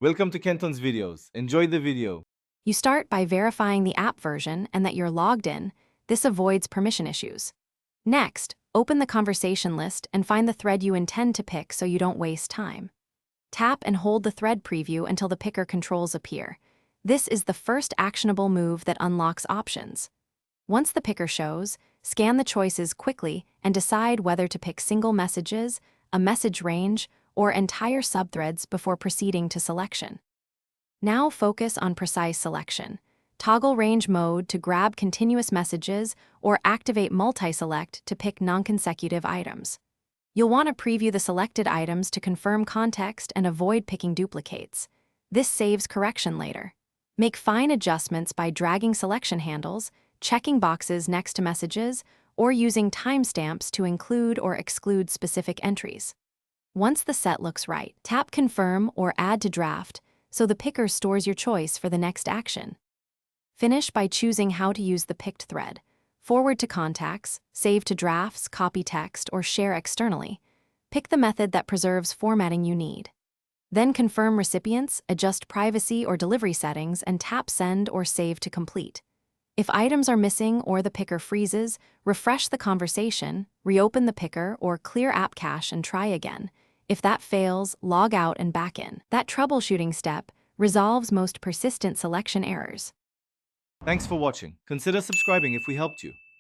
Welcome to Kenton's videos. Enjoy the video. You start by verifying the app version and that you're logged in. This avoids permission issues. Next, open the conversation list and find the thread you intend to pick so you don't waste time. Tap and hold the thread preview until the picker controls appear. This is the first actionable move that unlocks options. Once the picker shows, scan the choices quickly and decide whether to pick single messages, a message range, or entire subthreads before proceeding to selection. Now focus on precise selection. Toggle range mode to grab continuous messages or activate multi-select to pick non-consecutive items. You'll want to preview the selected items to confirm context and avoid picking duplicates. This saves correction later. Make fine adjustments by dragging selection handles, checking boxes next to messages, or using timestamps to include or exclude specific entries. Once the set looks right, tap Confirm or Add to Draft so the picker stores your choice for the next action. Finish by choosing how to use the picked thread. Forward to contacts, save to drafts, copy text, or share externally. Pick the method that preserves formatting you need. Then confirm recipients, adjust privacy or delivery settings, and tap Send or Save to complete. If items are missing or the picker freezes, refresh the conversation, reopen the picker, or clear app cache and try again. If that fails, log out and back in. That troubleshooting step resolves most persistent selection errors. Thanks for watching. Consider subscribing if we helped you.